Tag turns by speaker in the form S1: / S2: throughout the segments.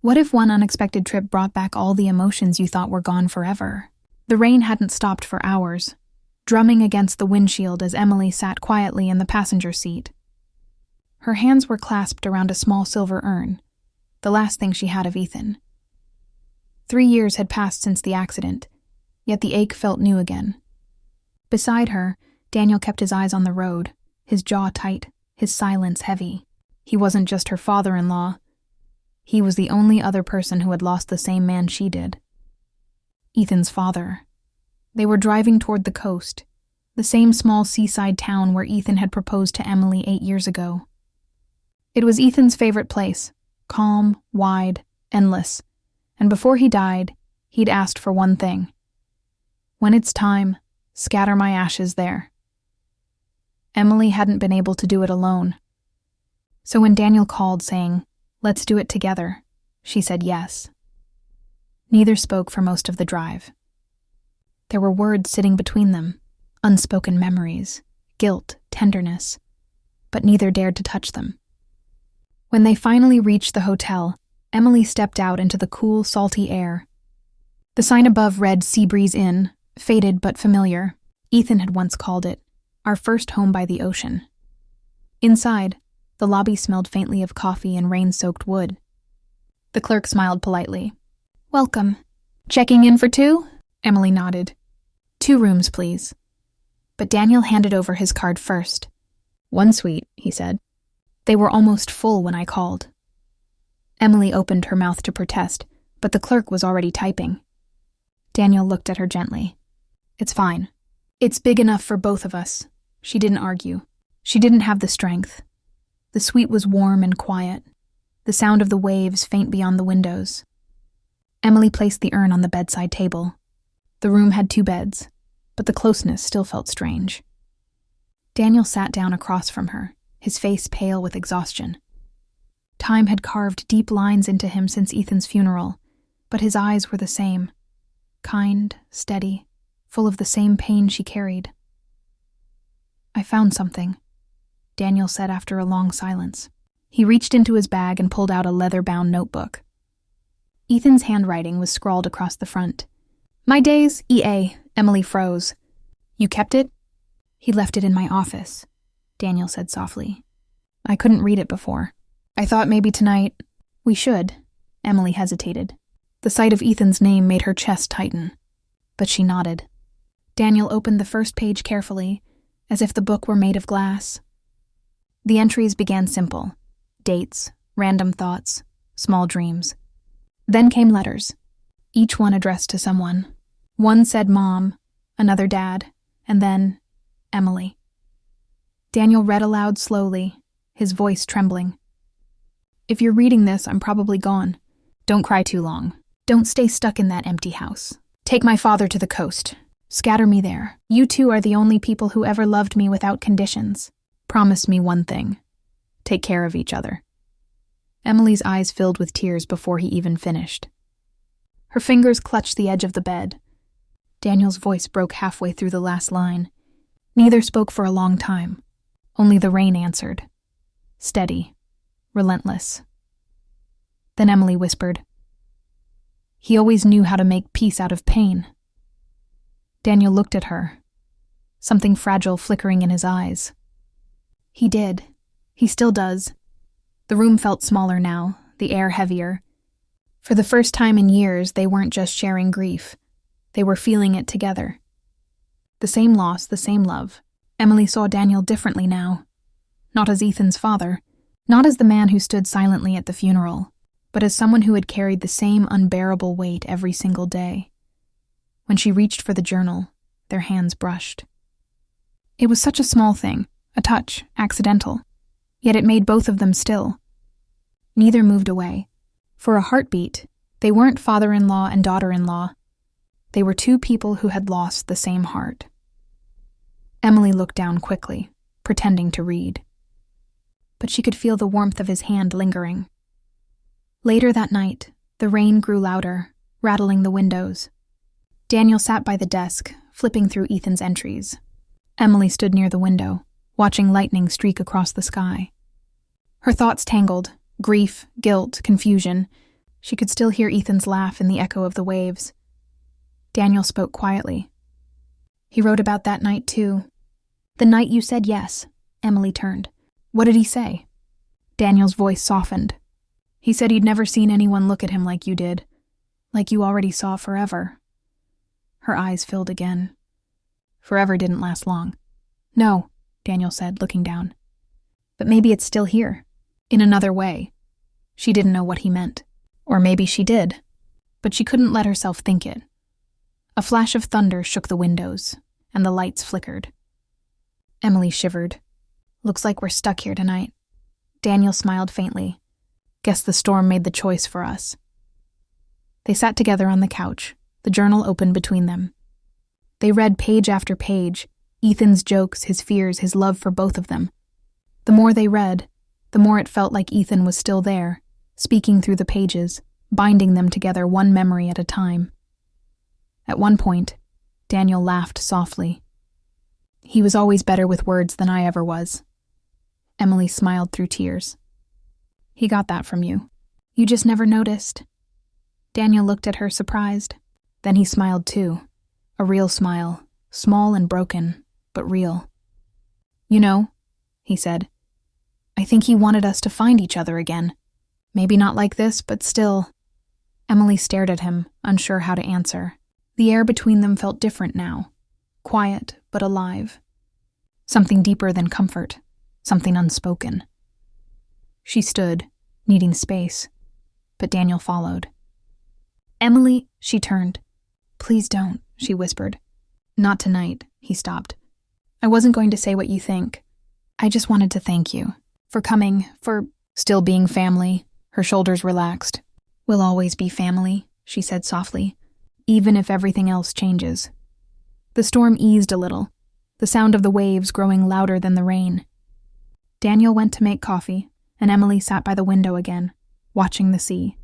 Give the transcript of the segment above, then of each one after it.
S1: What if one unexpected trip brought back all the emotions you thought were gone forever? The rain hadn't stopped for hours, drumming against the windshield as Emily sat quietly in the passenger seat. Her hands were clasped around a small silver urn, the last thing she had of Ethan. 3 years had passed since the accident, yet the ache felt new again. Beside her, Daniel kept his eyes on the road, his jaw tight, his silence heavy. He wasn't just her father-in-law. He was the only other person who had lost the same man she did. Ethan's father. They were driving toward the coast, the same small seaside town where Ethan had proposed to Emily 8 years ago. It was Ethan's favorite place, calm, wide, endless, and before he died, he'd asked for one thing. When it's time, scatter my ashes there. Emily hadn't been able to do it alone. So when Daniel called saying, "Let's do it together," she said yes. Neither spoke for most of the drive. There were words sitting between them, unspoken memories, guilt, tenderness, but neither dared to touch them. When they finally reached the hotel, Emily stepped out into the cool, salty air. The sign above read Seabreeze Inn, faded but familiar. Ethan had once called it, "Our first home by the ocean." Inside, the lobby smelled faintly of coffee and rain-soaked wood. The clerk smiled politely. "Welcome. Checking in for 2?" Emily nodded. 2 rooms, please." But Daniel handed over his card first. "1 suite," he said. "They were almost full when I called." Emily opened her mouth to protest, but the clerk was already typing. Daniel looked at her gently. "It's fine. It's big enough for both of us." She didn't argue. She didn't have the strength. The suite was warm and quiet, the sound of the waves faint beyond the windows. Emily placed the urn on the bedside table. The room had 2 beds, but the closeness still felt strange. Daniel sat down across from her, his face pale with exhaustion. Time had carved deep lines into him since Ethan's funeral, but his eyes were the same, kind, steady, full of the same pain she carried. "I found something," Daniel said after a long silence. He reached into his bag and pulled out a leather-bound notebook. Ethan's handwriting was scrawled across the front. "My days, EA." Emily froze. "You kept it?" "He left it in my office," Daniel said softly. "I couldn't read it before. I thought maybe tonight—" "We should," Emily hesitated. The sight of Ethan's name made her chest tighten, but she nodded. Daniel opened the first page carefully, as if the book were made of glass. The entries began simple: dates, random thoughts, small dreams. Then came letters, each one addressed to someone. One said Mom, another Dad, and then Emily. Daniel read aloud slowly, his voice trembling. "If you're reading this, I'm probably gone. Don't cry too long. Don't stay stuck in that empty house. Take my father to the coast. Scatter me there. You two are the only people who ever loved me without conditions. Promise me one thing. Take care of each other." Emily's eyes filled with tears before he even finished. Her fingers clutched the edge of the bed. Daniel's voice broke halfway through the last line. Neither spoke for a long time. Only the rain answered. Steady, relentless. Then Emily whispered, "He always knew how to make peace out of pain." Daniel looked at her, something fragile flickering in his eyes. "He did. He still does." The room felt smaller now, the air heavier. For the first time in years, they weren't just sharing grief. They were feeling it together. The same loss, the same love. Emily saw Daniel differently now. Not as Ethan's father, not as the man who stood silently at the funeral, but as someone who had carried the same unbearable weight every single day. When she reached for the journal, their hands brushed. It was such a small thing, a touch, accidental, yet it made both of them still. Neither moved away. For a heartbeat, they weren't father-in-law and daughter-in-law. They were 2 people who had lost the same heart. Emily looked down quickly, pretending to read. But she could feel the warmth of his hand lingering. Later that night, the rain grew louder, rattling the windows. Daniel sat by the desk, flipping through Ethan's entries. Emily stood near the window, watching lightning streak across the sky. Her thoughts tangled, grief, guilt, confusion, She could still hear Ethan's laugh in the echo of the waves. Daniel spoke quietly. He wrote about that night, too. The night you said yes. Emily turned. What did he say? Daniel's voice softened. He said he'd never seen anyone look at him like you did. Like you already saw forever. Her eyes filled again. Forever didn't last long. No, Daniel said, looking down. But maybe it's still here. In another way. She didn't know what he meant. Or maybe she did. But she couldn't let herself think it. A flash of thunder shook the windows, and the lights flickered. Emily shivered. Looks like we're stuck here tonight. Daniel smiled faintly. Guess the storm made the choice for us. They sat together on the couch, the journal open between them. They read page after page, Ethan's jokes, his fears, his love for both of them. The more they read, the more it felt like Ethan was still there, speaking through the pages, binding them together one memory at a time. At one point, Daniel laughed softly. He was always better with words than I ever was. Emily smiled through tears. He got that from you. You just never noticed. Daniel looked at her surprised. Then he smiled too. A real smile, small and broken, but real. You know, he said, I think he wanted us to find each other again. Maybe not like this, but still. Emily stared at him, unsure how to answer. The air between them felt different now. Quiet, but alive. Something deeper than comfort. Something unspoken. She stood, needing space, but Daniel followed. Emily, she turned. Please don't, she whispered. Not tonight, he stopped. I wasn't going to say what you think. I just wanted to thank you. For coming, for still being family. Her shoulders relaxed. We'll always be family, she said softly, even if everything else changes. The storm eased a little, the sound of the waves growing louder than the rain. Daniel went to make coffee, and Emily sat by the window again, watching the sea.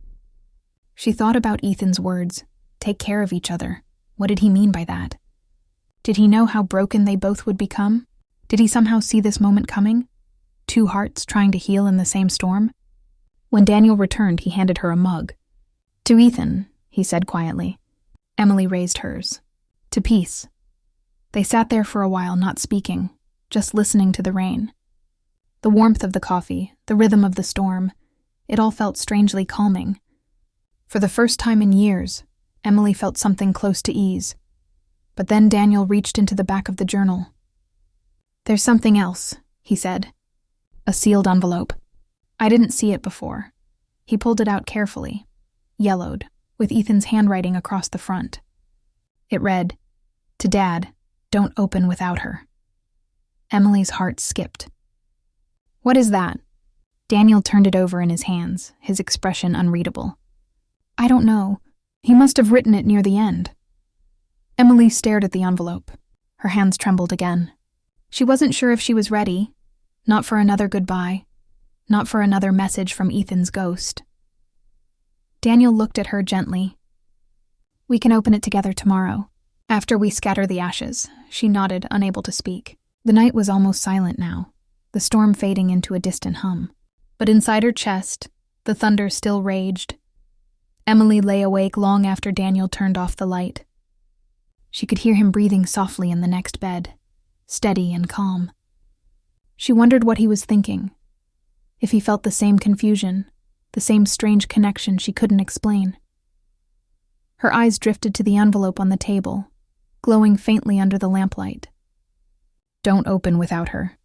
S1: She thought about Ethan's words, take care of each other. What did he mean by that? Did he know how broken they both would become? Did he somehow see this moment coming? Two hearts trying to heal in the same storm? When Daniel returned, he handed her a mug. To Ethan, he said quietly. Emily raised hers. To peace. They sat there for a while, not speaking, just listening to the rain. The warmth of the coffee, the rhythm of the storm, it all felt strangely calming. For the first time in years, Emily felt something close to ease. But then Daniel reached into the back of the journal. There's something else, he said. A sealed envelope. I didn't see it before. He pulled it out carefully, yellowed, with Ethan's handwriting across the front. It read, To Dad, don't open without her. Emily's heart skipped. What is that? Daniel turned it over in his hands, his expression unreadable. I don't know. He must have written it near the end. Emily stared at the envelope. Her hands trembled again. She wasn't sure if she was ready. Not for another goodbye. Not for another message from Ethan's ghost. Daniel looked at her gently. We can open it together tomorrow. After we scatter the ashes, she nodded, unable to speak. The night was almost silent now, the storm fading into a distant hum. But inside her chest, the thunder still raged. Emily lay awake long after Daniel turned off the light. She could hear him breathing softly in the next bed, steady and calm. She wondered what he was thinking. If he felt the same confusion, the same strange connection she couldn't explain. Her eyes drifted to the envelope on the table, glowing faintly under the lamplight. Don't open without her.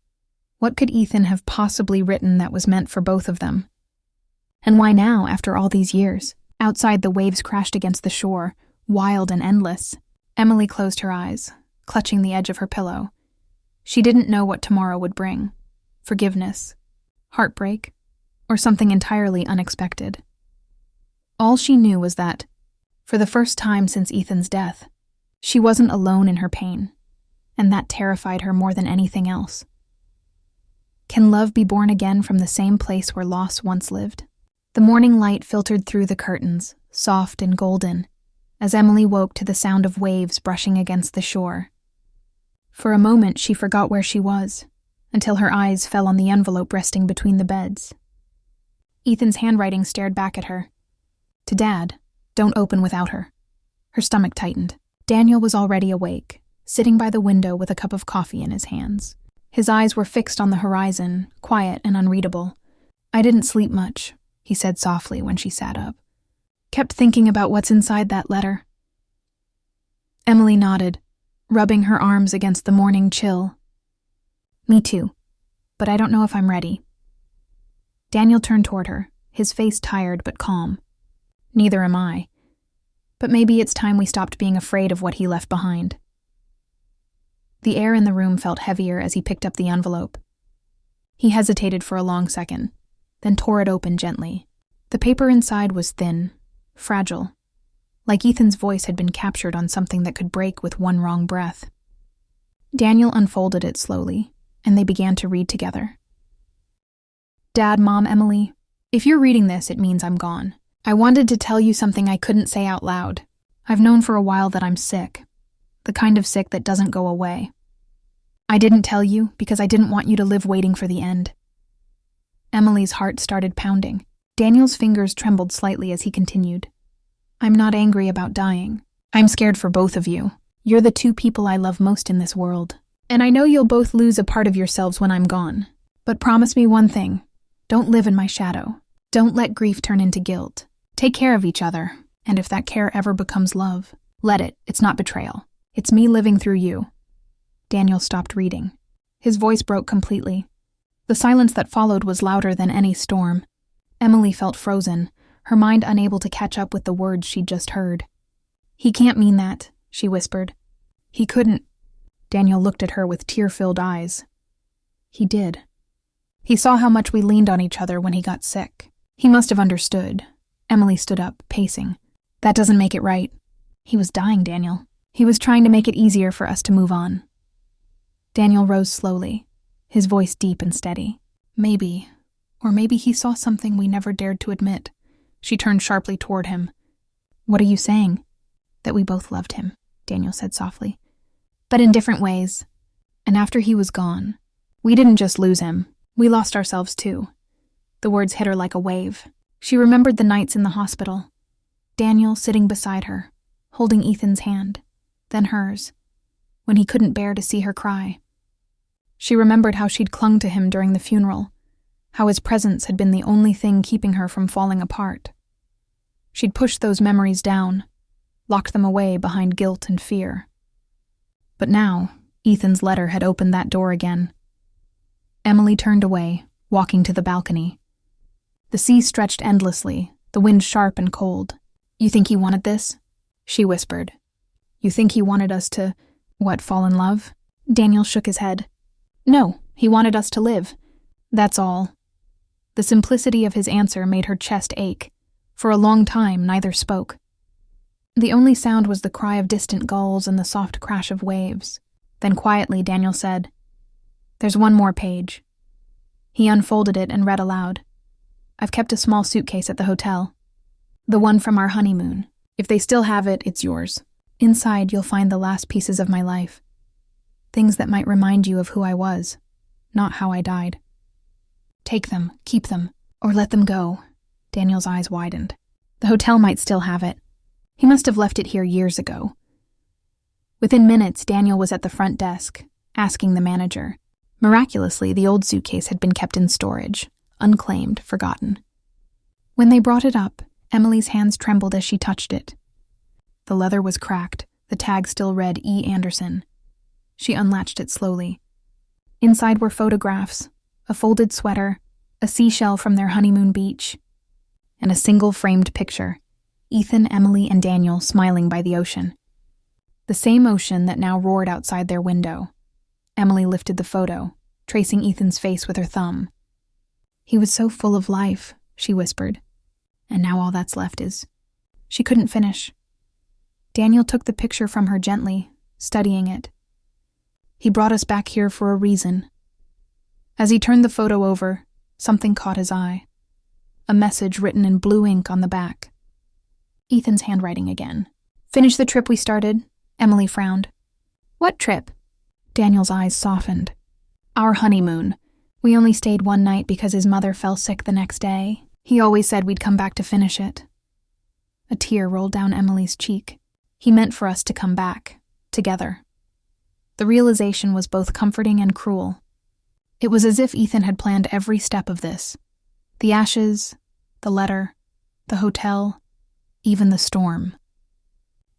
S1: What could Ethan have possibly written that was meant for both of them? And why now, after all these years? Outside, the waves crashed against the shore, wild and endless. Emily closed her eyes, clutching the edge of her pillow. She didn't know what tomorrow would bring. Forgiveness, heartbreak, or something entirely unexpected. All she knew was that, for the first time since Ethan's death, she wasn't alone in her pain, and that terrified her more than anything else. Can love be born again from the same place where loss once lived? The morning light filtered through the curtains, soft and golden, as Emily woke to the sound of waves brushing against the shore. For a moment she forgot where she was, until her eyes fell on the envelope resting between the beds. Ethan's handwriting stared back at her. To Dad, don't open without her. Her stomach tightened. Daniel was already awake, sitting by the window with a cup of coffee in his hands. His eyes were fixed on the horizon, quiet and unreadable. I didn't sleep much, he said softly when she sat up. Kept thinking about what's inside that letter. Emily nodded, rubbing her arms against the morning chill. Me too, but I don't know if I'm ready. Daniel turned toward her, his face tired but calm. Neither am I. But maybe it's time we stopped being afraid of what he left behind. The air in the room felt heavier as he picked up the envelope. He hesitated for a long second, then tore it open gently. The paper inside was thin, fragile, like Ethan's voice had been captured on something that could break with one wrong breath. Daniel unfolded it slowly, and they began to read together. Dad, Mom, Emily, if you're reading this, it means I'm gone. I wanted to tell you something I couldn't say out loud. I've known for a while that I'm sick. The kind of sick that doesn't go away. I didn't tell you because I didn't want you to live waiting for the end. Emily's heart started pounding. Daniel's fingers trembled slightly as he continued. I'm not angry about dying. I'm scared for both of you. You're the two people I love most in this world. And I know you'll both lose a part of yourselves when I'm gone. But promise me one thing. Don't live in my shadow. Don't let grief turn into guilt. Take care of each other. And if that care ever becomes love, let it. It's not betrayal. It's me living through you. Daniel stopped reading. His voice broke completely. The silence that followed was louder than any storm. Emily felt frozen, her mind unable to catch up with the words she'd just heard. He can't mean that, she whispered. He couldn't. Daniel looked at her with tear-filled eyes. He did. He saw how much we leaned on each other when he got sick. He must have understood. Emily stood up, pacing. That doesn't make it right. He was dying, Daniel. He was trying to make it easier for us to move on. Daniel rose slowly, his voice deep and steady. Maybe, or maybe he saw something we never dared to admit. She turned sharply toward him. What are you saying? That we both loved him, Daniel said softly. But in different ways. And after he was gone, we didn't just lose him. We lost ourselves too. The words hit her like a wave. She remembered the nights in the hospital. Daniel sitting beside her, holding Ethan's hand, then hers, when he couldn't bear to see her cry. She remembered how she'd clung to him during the funeral, how his presence had been the only thing keeping her from falling apart. She'd pushed those memories down, locked them away behind guilt and fear. But now, Ethan's letter had opened that door again. Emily turned away, walking to the balcony. The sea stretched endlessly, the wind sharp and cold. You think he wanted this? She whispered. You think he wanted us to, fall in love? Daniel shook his head. No, he wanted us to live. That's all. The simplicity of his answer made her chest ache. For a long time, neither spoke. The only sound was the cry of distant gulls and the soft crash of waves. Then quietly, Daniel said, There's one more page. He unfolded it and read aloud. I've kept a small suitcase at the hotel. The one from our honeymoon. If they still have it, it's yours. Inside, you'll find the last pieces of my life. Things that might remind you of who I was, not how I died. Take them, keep them, or let them go. Daniel's eyes widened. The hotel might still have it. He must have left it here years ago. Within minutes, Daniel was at the front desk, asking the manager. Miraculously, the old suitcase had been kept in storage, unclaimed, forgotten. When they brought it up, Emily's hands trembled as she touched it. The leather was cracked, the tag still read E. Anderson. She unlatched it slowly. Inside were photographs, a folded sweater, a seashell from their honeymoon beach, and a single framed picture, Ethan, Emily, and Daniel smiling by the ocean. The same ocean that now roared outside their window. Emily lifted the photo, tracing Ethan's face with her thumb. He was so full of life, she whispered. And now all that's left is... She couldn't finish. Daniel took the picture from her gently, studying it. He brought us back here for a reason. As he turned the photo over, something caught his eye. A message written in blue ink on the back. Ethan's handwriting again. Finish the trip we started, Emily frowned. What trip? Daniel's eyes softened. Our honeymoon. We only stayed one night because his mother fell sick the next day. He always said we'd come back to finish it. tear rolled down Emily's cheek. He meant for us to come back, together. The realization was both comforting and cruel. It was as if Ethan had planned every step of this. The ashes, the letter, the hotel, even the storm.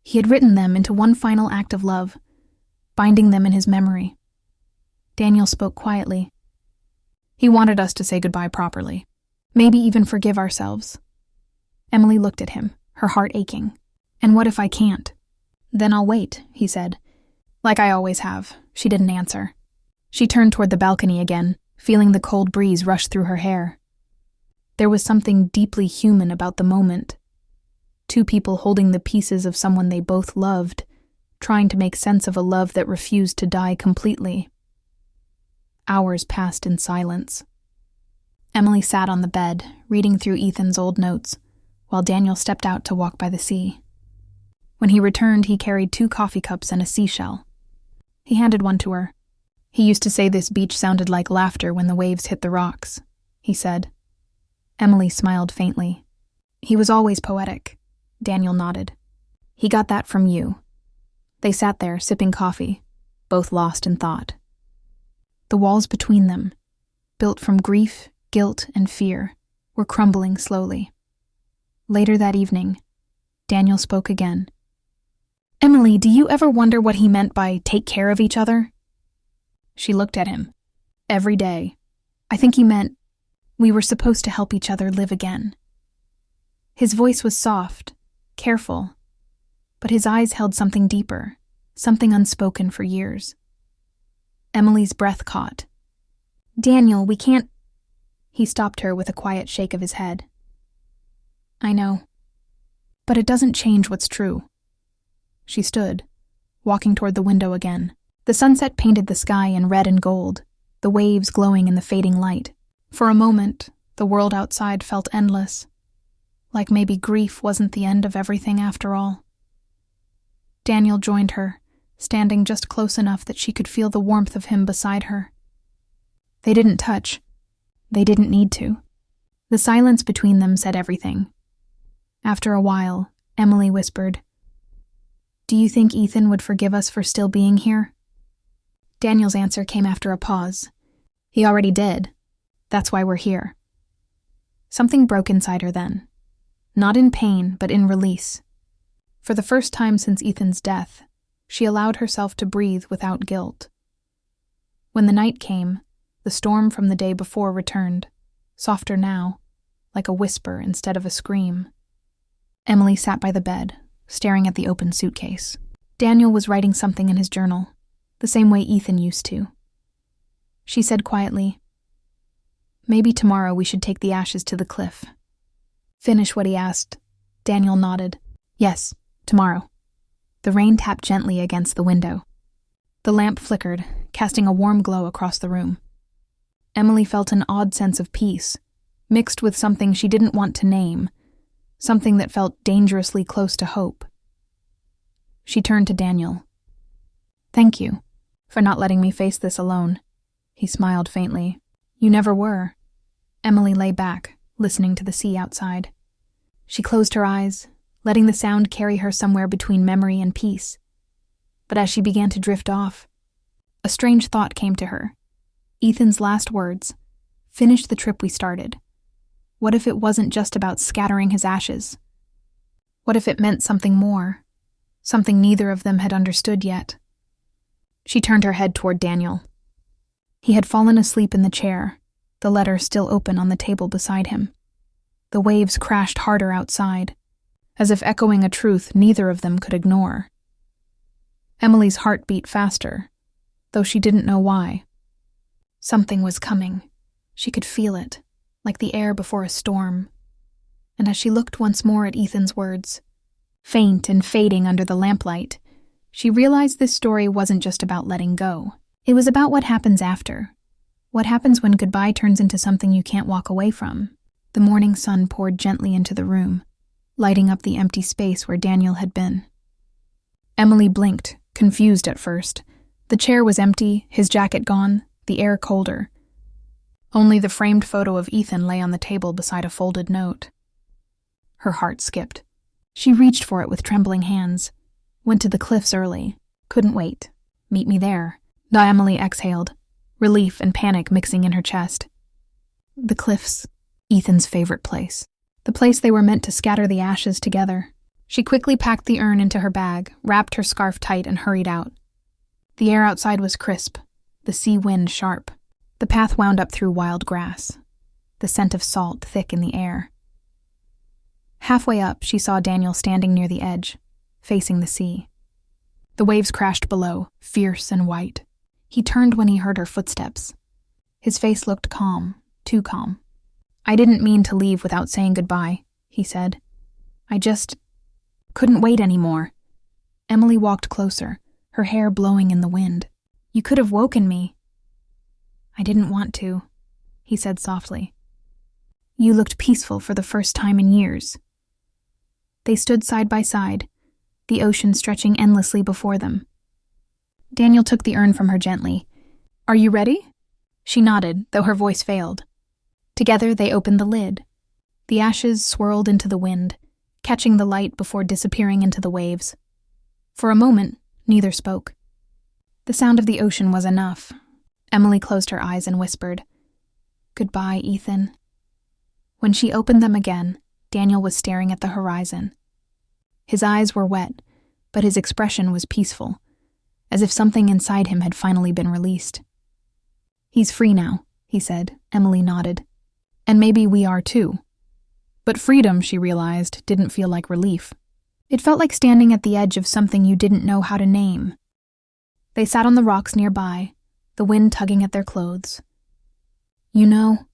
S1: He had written them into one final act of love, binding them in his memory. Daniel spoke quietly. He wanted us to say goodbye properly, maybe even forgive ourselves. Emily looked at him, her heart aching. And what if I can't? Then I'll wait, he said. Like I always have. She didn't answer. She turned toward the balcony again, feeling the cold breeze rush through her hair. There was something deeply human about the moment. Two people holding the pieces of someone they both loved, trying to make sense of a love that refused to die completely. Hours passed in silence. Emily sat on the bed, reading through Ethan's old notes, while Daniel stepped out to walk by the sea. When he returned, he carried 2 coffee cups and a seashell. He handed one to her. He used to say this beach sounded like laughter when the waves hit the rocks, he said. Emily smiled faintly. He was always poetic. Daniel nodded. He got that from you. They sat there, sipping coffee, both lost in thought. The walls between them, built from grief, guilt, and fear, were crumbling slowly. Later that evening, Daniel spoke again. Emily, do you ever wonder what he meant by take care of each other? She looked at him. Every day. I think he meant we were supposed to help each other live again. His voice was soft, careful, but his eyes held something deeper, something unspoken for years. Emily's breath caught. Daniel, we can't... He stopped her with a quiet shake of his head. I know, but it doesn't change what's true. She stood, walking toward the window again. The sunset painted the sky in red and gold, the waves glowing in the fading light. For a moment, the world outside felt endless, like maybe grief wasn't the end of everything after all. Daniel joined her, standing just close enough that she could feel the warmth of him beside her. They didn't touch. They didn't need to. The silence between them said everything. After a while, Emily whispered, Do you think Ethan would forgive us for still being here? Daniel's answer came after a pause. He already did. That's why we're here. Something broke inside her then. Not in pain, but in release. For the first time since Ethan's death, she allowed herself to breathe without guilt. When the night came, the storm from the day before returned, softer now, like a whisper instead of a scream. Emily sat by the bed, staring at the open suitcase. Daniel was writing something in his journal, the same way Ethan used to. She said quietly, Maybe tomorrow we should take the ashes to the cliff. Finish what he asked. Daniel nodded. Yes, tomorrow. The rain tapped gently against the window. The lamp flickered, casting a warm glow across the room. Emily felt an odd sense of peace, mixed with something she didn't want to name, something that felt dangerously close to hope. She turned to Daniel. Thank you for not letting me face this alone. He smiled faintly. You never were. Emily lay back, listening to the sea outside. She closed her eyes, letting the sound carry her somewhere between memory and peace. But as she began to drift off, a strange thought came to her. Ethan's last words, finish the trip we started. What if it wasn't just about scattering his ashes? What if it meant something more, something neither of them had understood yet? She turned her head toward Daniel. He had fallen asleep in the chair, the letter still open on the table beside him. The waves crashed harder outside, as if echoing a truth neither of them could ignore. Emily's heart beat faster, though she didn't know why. Something was coming. She could feel it, like the air before a storm. And as she looked once more at Ethan's words, faint and fading under the lamplight, she realized this story wasn't just about letting go. It was about what happens after. What happens when goodbye turns into something you can't walk away from. The morning sun poured gently into the room, lighting up the empty space where Daniel had been. Emily blinked, confused at first. The chair was empty, his jacket gone, the air colder. Only the framed photo of Ethan lay on the table beside a folded note. Her heart skipped. She reached for it with trembling hands. Went to the cliffs early. Couldn't wait. Meet me there. Emily exhaled, relief and panic mixing in her chest. The cliffs, Ethan's favorite place. The place they were meant to scatter the ashes together. She quickly packed the urn into her bag, wrapped her scarf tight, and hurried out. The air outside was crisp, the sea wind sharp. The path wound up through wild grass, the scent of salt thick in the air. Halfway up, she saw Daniel standing near the edge, facing the sea. The waves crashed below, fierce and white. He turned when he heard her footsteps. His face looked calm, too calm. "I didn't mean to leave without saying goodbye," he said. "I just couldn't wait anymore." Emily walked closer, her hair blowing in the wind. "You could have woken me." "I didn't want to," he said softly. "You looked peaceful for the first time in years." They stood side by side, the ocean stretching endlessly before them. Daniel took the urn from her gently. "Are you ready?" She nodded, though her voice failed. Together they opened the lid. The ashes swirled into the wind, catching the light before disappearing into the waves. For a moment, neither spoke. The sound of the ocean was enough. Emily closed her eyes and whispered, "Goodbye, Ethan." When she opened them again, Daniel was staring at the horizon. His eyes were wet, but his expression was peaceful, as if something inside him had finally been released. "He's free now," he said. Emily nodded. "And maybe we are too." But freedom, she realized, didn't feel like relief. It felt like standing at the edge of something you didn't know how to name. They sat on the rocks nearby, the wind tugging at their clothes. "You know,"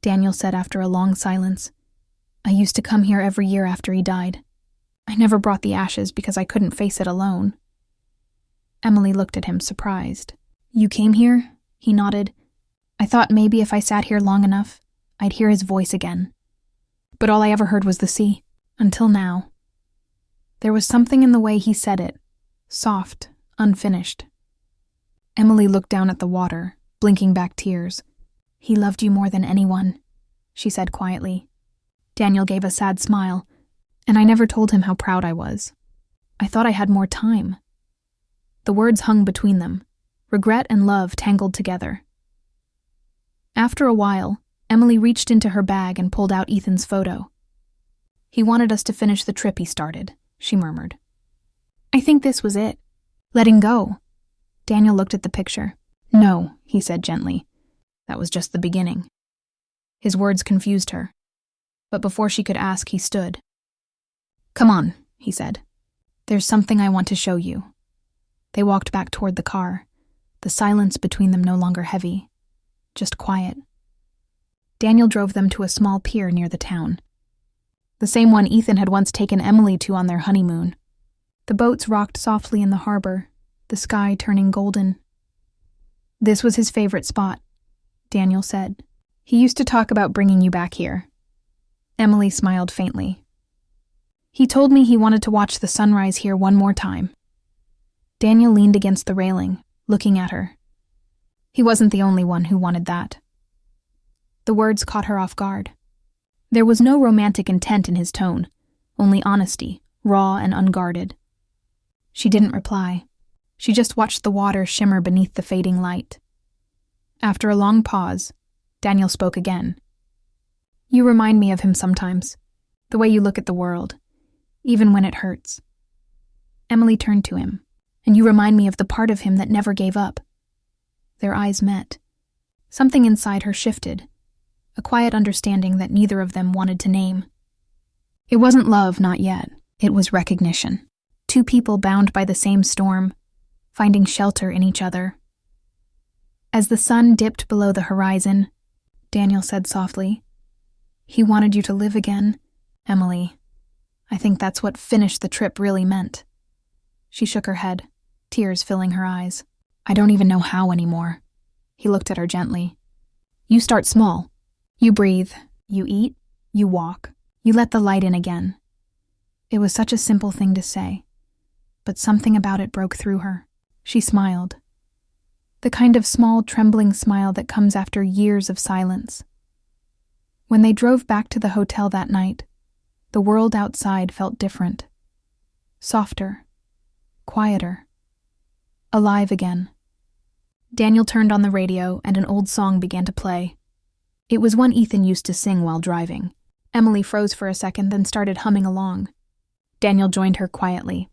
S1: Daniel said after a long silence, "I used to come here every year after he died. I never brought the ashes because I couldn't face it alone." Emily looked at him, surprised. "You came here?" He nodded. "I thought maybe if I sat here long enough, I'd hear his voice again. But all I ever heard was the sea, until now." There was something in the way he said it, soft, unfinished. Emily looked down at the water, blinking back tears. "He loved you more than anyone," she said quietly. Daniel gave a sad smile, and I never told him how proud I was. I thought I had more time. The words hung between them, regret and love tangled together. After a while, Emily reached into her bag and pulled out Ethan's photo. "He wanted us to finish the trip he started," she murmured. "I think this was it. Letting go." Daniel looked at the picture. "No," he said gently. "That was just the beginning." His words confused her. But before she could ask, he stood. "Come on," he said. "There's something I want to show you." They walked back toward the car, the silence between them no longer heavy, just quiet. Daniel drove them to a small pier near the town. The same one Ethan had once taken Emily to on their honeymoon. The boats rocked softly in the harbor, the sky turning golden. "This was his favorite spot," Daniel said. "He used to talk about bringing you back here." Emily smiled faintly. "He told me he wanted to watch the sunrise here one more time." Daniel leaned against the railing, looking at her. He wasn't the only one who wanted that. The words caught her off guard. There was no romantic intent in his tone, only honesty, raw and unguarded. She didn't reply. She just watched the water shimmer beneath the fading light. After a long pause, Daniel spoke again. "You remind me of him sometimes, the way you look at the world, even when it hurts." Emily turned to him. "And you remind me of the part of him that never gave up." Their eyes met. Something inside her shifted, a quiet understanding that neither of them wanted to name. It wasn't love, not yet. It was recognition. Two people bound by the same storm, finding shelter in each other. As the sun dipped below the horizon, Daniel said softly, "He wanted you to live again, Emily. I think that's what finish the trip really meant." She shook her head, tears filling her eyes. "I don't even know how anymore." He looked at her gently. "You start small. You breathe, you eat, you walk, you let the light in again." It was such a simple thing to say, but something about it broke through her. She smiled. The kind of small, trembling smile that comes after years of silence. When they drove back to the hotel that night, The world outside felt different. Softer. Quieter. Alive again. Daniel turned on the radio and an old song began to play. It was one Ethan used to sing while driving. Emily froze for a second, then started humming along. Daniel joined her quietly.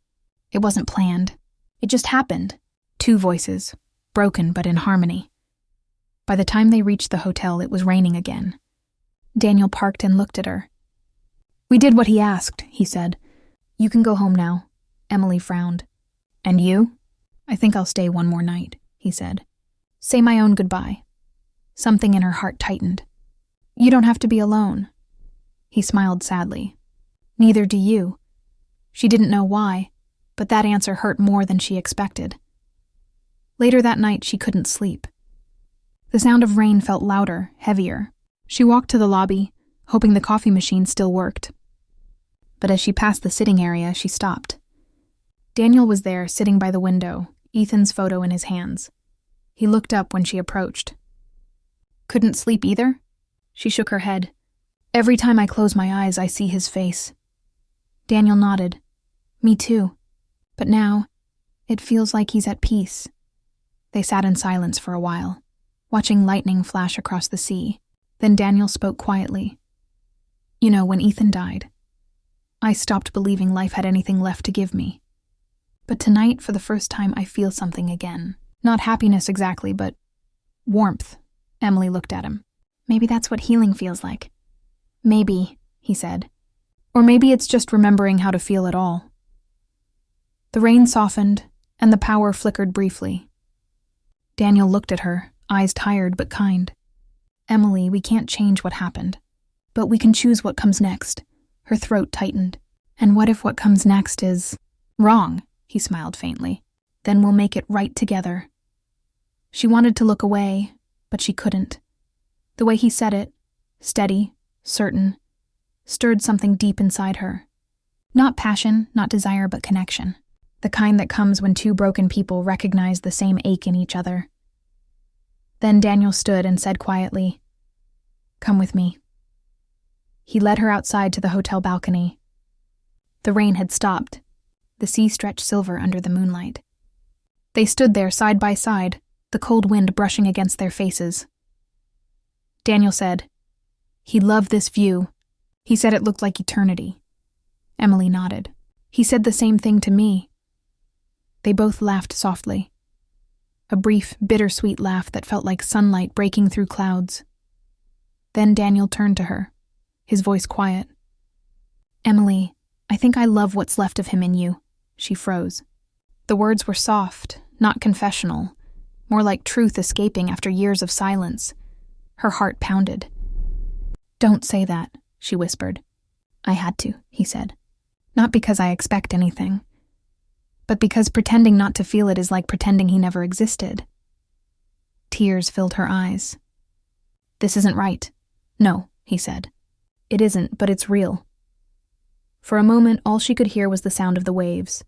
S1: It wasn't planned. It just happened. 2 voices, broken but in harmony. By the time they reached the hotel, it was raining again. Daniel parked and looked at her. "We did what he asked," he said. "You can go home now." Emily frowned. "And you?" "I think I'll stay one more night," he said. "Say my own goodbye." Something in her heart tightened. "You don't have to be alone." He smiled sadly. "Neither do you." She didn't know why, but that answer hurt more than she expected. Later that night, she couldn't sleep. The sound of rain felt louder, heavier. She walked to the lobby, hoping the coffee machine still worked. But as she passed the sitting area, she stopped. Daniel was there, sitting by the window, Ethan's photo in his hands. He looked up when she approached. "Couldn't sleep either?" She shook her head. "Every time I close my eyes, I see his face." Daniel nodded. "Me too. But now, it feels like he's at peace." They sat in silence for a while, watching lightning flash across the sea. Then Daniel spoke quietly. "You know, when Ethan died, I stopped believing life had anything left to give me. But tonight, for the first time, I feel something again. Not happiness exactly, but warmth." Emily looked at him. "Maybe that's what healing feels like." "Maybe," he said. "Or maybe it's just remembering how to feel it all." The rain softened, and the power flickered briefly. Daniel looked at her, eyes tired but kind. "Emily, we can't change what happened, but we can choose what comes next." Her throat tightened. "And what if what comes next is wrong?" He smiled faintly. "Then we'll make it right together." She wanted to look away, but she couldn't. The way he said it, steady, certain, stirred something deep inside her. Not passion, not desire, but connection. The kind that comes when 2 broken people recognize the same ache in each other. Then Daniel stood and said quietly, "Come with me." He led her outside to the hotel balcony. The rain had stopped. The sea stretched silver under the moonlight. They stood there side by side, the cold wind brushing against their faces. Daniel said, "He loved this view. He said it looked like eternity." Emily nodded. "He said the same thing to me." They both laughed softly. A brief, bittersweet laugh that felt like sunlight breaking through clouds. Then Daniel turned to her, his voice quiet. "Emily, I think I love what's left of him in you." She froze. The words were soft, not confessional, more like truth escaping after years of silence. Her heart pounded. "Don't say that," she whispered. "I had to," he said. "Not because I expect anything, but because pretending not to feel it is like pretending he never existed." Tears filled her eyes. "This isn't right." "No," he said. "It isn't, but it's real." For a moment, all she could hear was the sound of the waves.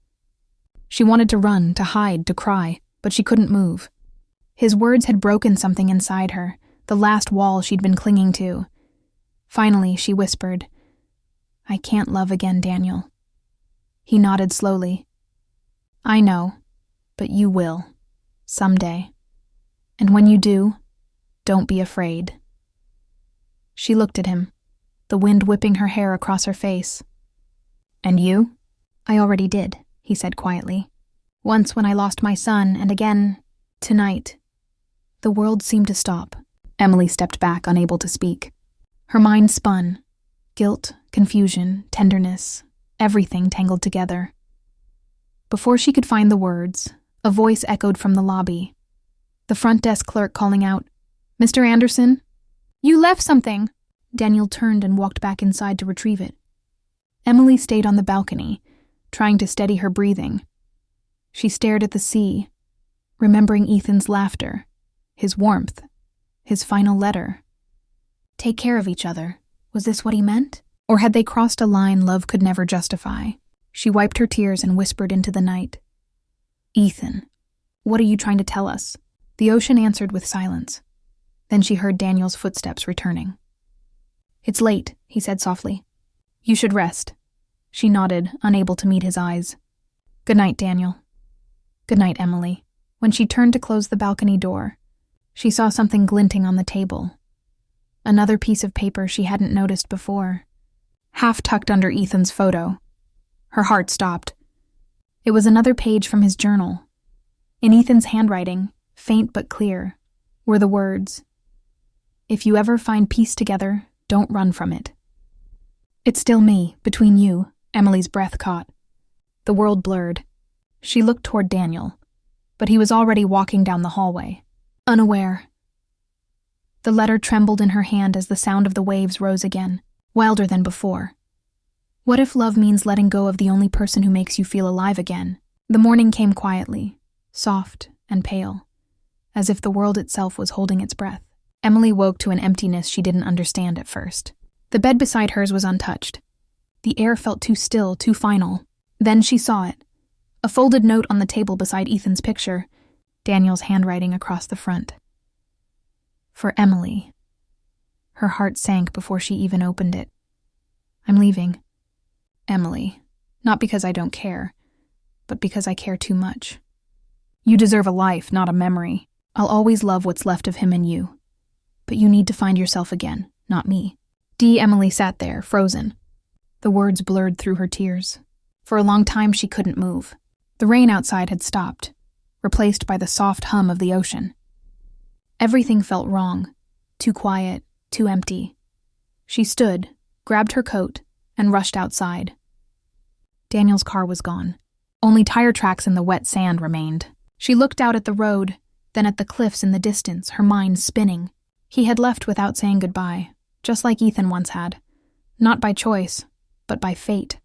S1: She wanted to run, to hide, to cry, but she couldn't move. His words had broken something inside her, the last wall she'd been clinging to. Finally, she whispered, "I can't love again, Daniel." He nodded slowly. "I know, but you will. Someday. And when you do, don't be afraid." She looked at him, the wind whipping her hair across her face. "And you?" "I already did," he said quietly. "Once when I lost my son, and again, tonight." The world seemed to stop. Emily stepped back, unable to speak. Her mind spun. Guilt, confusion, tenderness, everything tangled together. Before she could find the words, a voice echoed from the lobby. The front desk clerk calling out, "Mr. Anderson?" "You left something." Daniel turned and walked back inside to retrieve it. Emily stayed on the balcony, trying to steady her breathing. She stared at the sea, remembering Ethan's laughter, his warmth, his final letter. Take care of each other. Was this what he meant? Or had they crossed a line love could never justify? She wiped her tears and whispered into the night, "Ethan, what are you trying to tell us?" The ocean answered with silence. Then she heard Daniel's footsteps returning. "It's late," he said softly. You should rest. She nodded, unable to meet his eyes. Good night, Daniel. Good night, Emily. When she turned to close the balcony door, she saw something glinting on the table. Another piece of paper she hadn't noticed before, half tucked under Ethan's photo. Her heart stopped. It was another page from his journal. In Ethan's handwriting, faint but clear, were the words, "If you ever find peace together, don't run from it." It's still me, between you, Emily's breath caught. The world blurred. She looked toward Daniel, but he was already walking down the hallway, unaware. The letter trembled in her hand as the sound of the waves rose again, wilder than before. What if love means letting go of the only person who makes you feel alive again? The morning came quietly, soft and pale, as if the world itself was holding its breath. Emily woke to an emptiness she didn't understand at first. The bed beside hers was untouched. The air felt too still, too final. Then she saw it. A folded note on the table beside Ethan's picture, Daniel's handwriting across the front. For Emily. Her heart sank before she even opened it. I'm leaving. Emily. Not because I don't care, but because I care too much. You deserve a life, not a memory. I'll always love what's left of him and you. But you need to find yourself again, not me. Emily sat there, frozen. The words blurred through her tears. For a long time she couldn't move. The rain outside had stopped, replaced by the soft hum of the ocean. Everything felt wrong, too quiet, too empty. She stood, grabbed her coat, and rushed outside. Daniel's car was gone. Only tire tracks in the wet sand remained. She looked out at the road, then at the cliffs in the distance, her mind spinning. He had left without saying goodbye, just like Ethan once had. Not by choice, but by fate.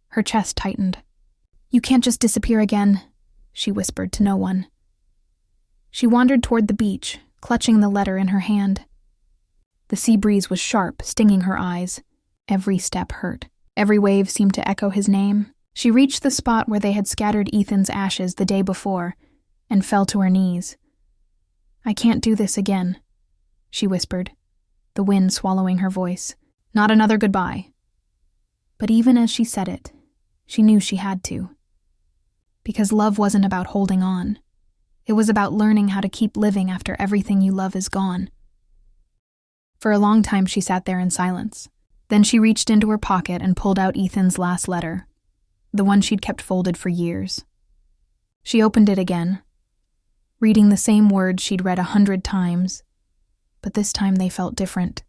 S1: Her chest tightened. You can't just disappear again, she whispered to no one. She wandered toward the beach, clutching the letter in her hand. The sea breeze was sharp, stinging her eyes. Every step hurt. Every wave seemed to echo his name. She reached the spot where they had scattered Ethan's ashes the day before, and fell to her knees. I can't do this again, she whispered, the wind swallowing her voice. Not another goodbye. But even as she said it, she knew she had to. Because love wasn't about holding on. It was about learning how to keep living after everything you love is gone. For a long time she sat there in silence. Then she reached into her pocket and pulled out Ethan's last letter, the one she'd kept folded for years. She opened it again, reading the same words she'd read 100 times, but this time they felt different.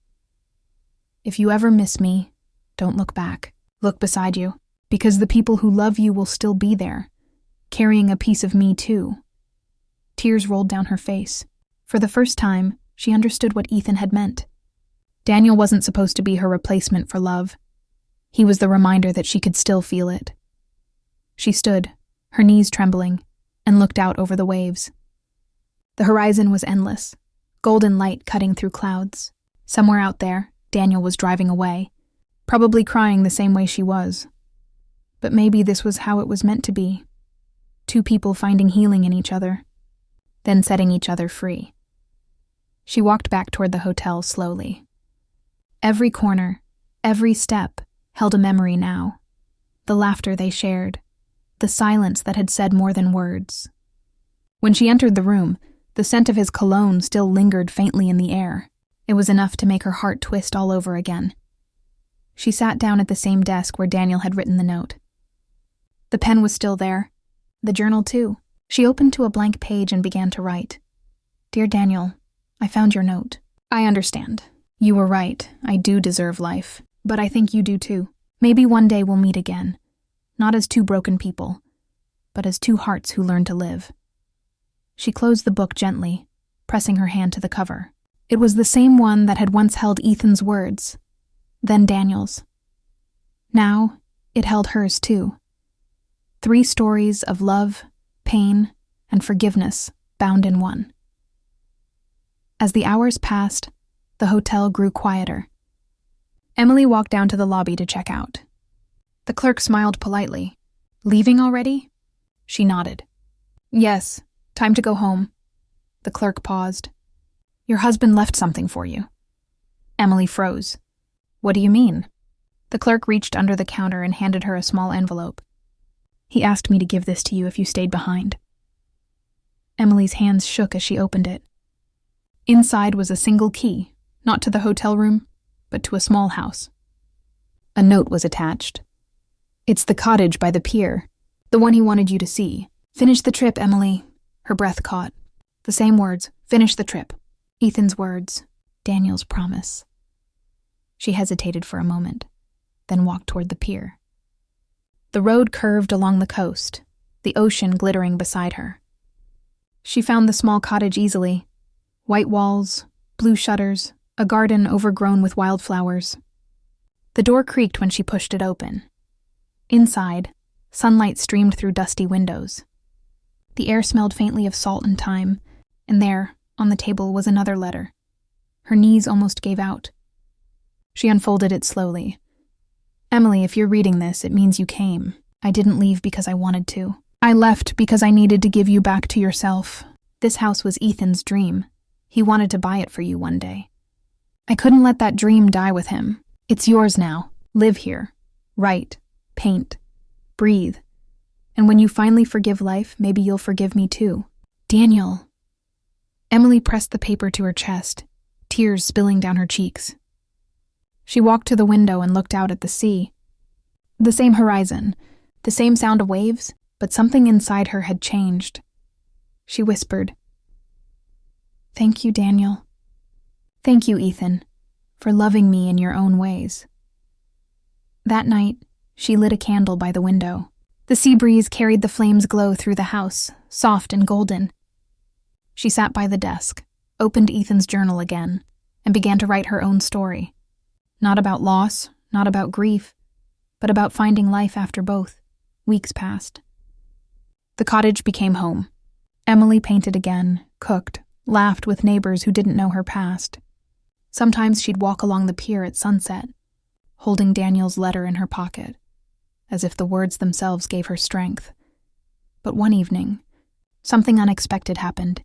S1: If you ever miss me, don't look back. Look beside you, because the people who love you will still be there, carrying a piece of me too. Tears rolled down her face. For the first time, she understood what Ethan had meant. Daniel wasn't supposed to be her replacement for love. He was the reminder that she could still feel it. She stood, her knees trembling, and looked out over the waves. The horizon was endless, golden light cutting through clouds. Somewhere out there, Daniel was driving away, probably crying the same way she was. But maybe this was how it was meant to be. Two people finding healing in each other, then setting each other free. She walked back toward the hotel slowly. Every corner, every step, held a memory now. The laughter they shared, the silence that had said more than words. When she entered the room, the scent of his cologne still lingered faintly in the air. It was enough to make her heart twist all over again. She sat down at the same desk where Daniel had written the note. The pen was still there, the journal too. She opened to a blank page and began to write. Dear Daniel, I found your note. I understand. You were right, I do deserve life, but I think you do too. Maybe one day we'll meet again, not as two broken people, but as two hearts who learn to live. She closed the book gently, pressing her hand to the cover. It was the same one that had once held Ethan's words, then Daniel's. Now, it held hers too. 3 stories of love, pain, and forgiveness bound in one. As the hours passed, the hotel grew quieter. Emily walked down to the lobby to check out. The clerk smiled politely. Leaving already? She nodded. Yes, time to go home. The clerk paused. Your husband left something for you. Emily froze. What do you mean? The clerk reached under the counter and handed her a small envelope. "He asked me to give this to you if you stayed behind." Emily's hands shook as she opened it. Inside was a single key, not to the hotel room, but to a small house. A note was attached. "It's the cottage by the pier, the one he wanted you to see. Finish the trip, Emily." Her breath caught. The same words, "Finish the trip." Ethan's words, Daniel's promise. She hesitated for a moment, then walked toward the pier. The road curved along the coast, the ocean glittering beside her. She found the small cottage easily. White walls, blue shutters, a garden overgrown with wildflowers. The door creaked when she pushed it open. Inside, sunlight streamed through dusty windows. The air smelled faintly of salt and thyme, and there, on the table, was another letter. Her knees almost gave out. She unfolded it slowly. "Emily, if you're reading this, it means you came. I didn't leave because I wanted to. I left because I needed to give you back to yourself. This house was Ethan's dream. He wanted to buy it for you one day. I couldn't let that dream die with him. It's yours now. Live here. Write. Paint. Breathe. And when you finally forgive life, maybe you'll forgive me too. Daniel." Emily pressed the paper to her chest, tears spilling down her cheeks. She walked to the window and looked out at the sea. The same horizon, the same sound of waves, but something inside her had changed. She whispered, "Thank you, Daniel. Thank you, Ethan, for loving me in your own ways." That night, she lit a candle by the window. The sea breeze carried the flames' glow through the house, soft and golden. She sat by the desk, opened Ethan's journal again, and began to write her own story. Not about loss, not about grief, but about finding life after both. Weeks passed. The cottage became home. Emily painted again, cooked, laughed with neighbors who didn't know her past. Sometimes she'd walk along the pier at sunset, holding Daniel's letter in her pocket, as if the words themselves gave her strength. But one evening, something unexpected happened.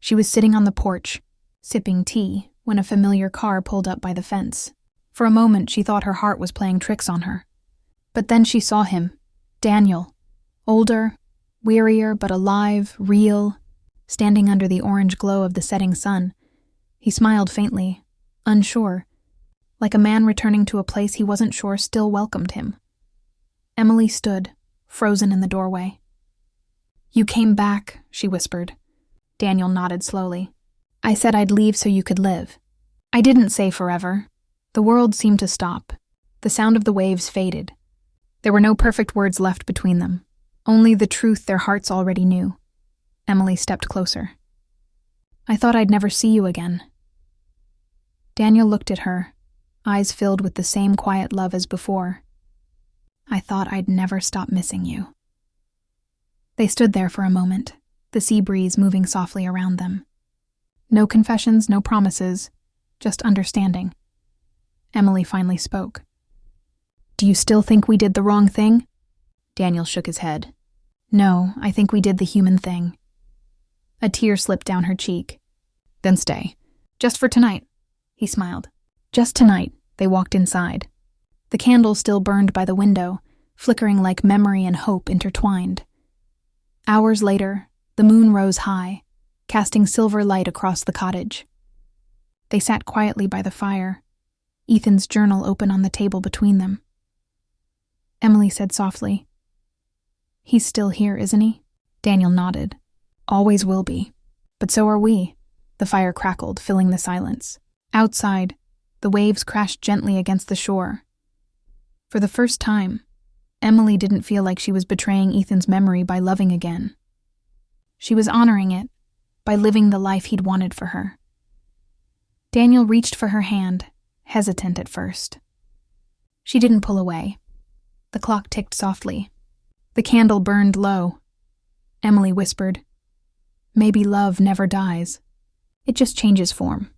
S1: She was sitting on the porch, sipping tea, when a familiar car pulled up by the fence. For a moment, she thought her heart was playing tricks on her. But then she saw him, Daniel, older, wearier but alive, real, standing under the orange glow of the setting sun. He smiled faintly, unsure, like a man returning to a place he wasn't sure still welcomed him. Emily stood, frozen in the doorway. "You came back," she whispered. Daniel nodded slowly. "I said I'd leave so you could live. I didn't say forever." The world seemed to stop. The sound of the waves faded. There were no perfect words left between them, only the truth their hearts already knew. Emily stepped closer. "I thought I'd never see you again." Daniel looked at her, eyes filled with the same quiet love as before. "I thought I'd never stop missing you." They stood there for a moment, the sea breeze moving softly around them. No confessions, no promises, just understanding. Emily finally spoke. "Do you still think we did the wrong thing?" Daniel shook his head. "No, I think we did the human thing." A tear slipped down her cheek. "Then stay. Just for tonight." He smiled. Just tonight, they walked inside. The candle still burned by the window, flickering like memory and hope intertwined. Hours later, the moon rose high, casting silver light across the cottage. They sat quietly by the fire, Ethan's journal open on the table between them. Emily said softly, "He's still here, isn't he?" Daniel nodded. "Always will be. But so are we." The fire crackled, filling the silence. Outside, the waves crashed gently against the shore. For the first time, Emily didn't feel like she was betraying Ethan's memory by loving again. She was honoring it by living the life he'd wanted for her. Daniel reached for her hand, hesitant at first. She didn't pull away. The clock ticked softly. The candle burned low. Emily whispered, "Maybe love never dies. It just changes form."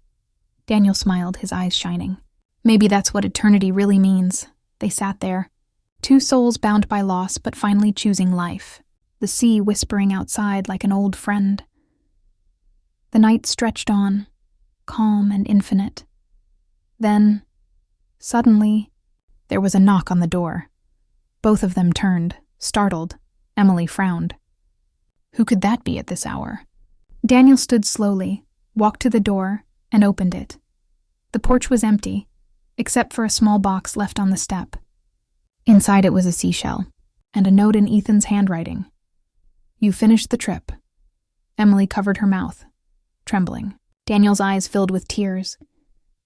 S1: Daniel smiled, his eyes shining. Maybe that's what eternity really means. They sat there, two souls bound by loss but finally choosing life, the sea whispering outside like an old friend. The night stretched on, calm and infinite. Then, suddenly, There was a knock on the door. Both of them turned, startled. Emily frowned. Who could that be at this hour? Daniel stood slowly, walked to the door, and opened it. The porch was empty, except for a small box left on the step. Inside it was a seashell, and a note in Ethan's handwriting. You finished the trip. Emily covered her mouth, trembling. Daniel's eyes filled with tears.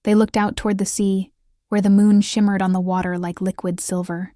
S1: They looked out toward the sea, where the moon shimmered on the water like liquid silver.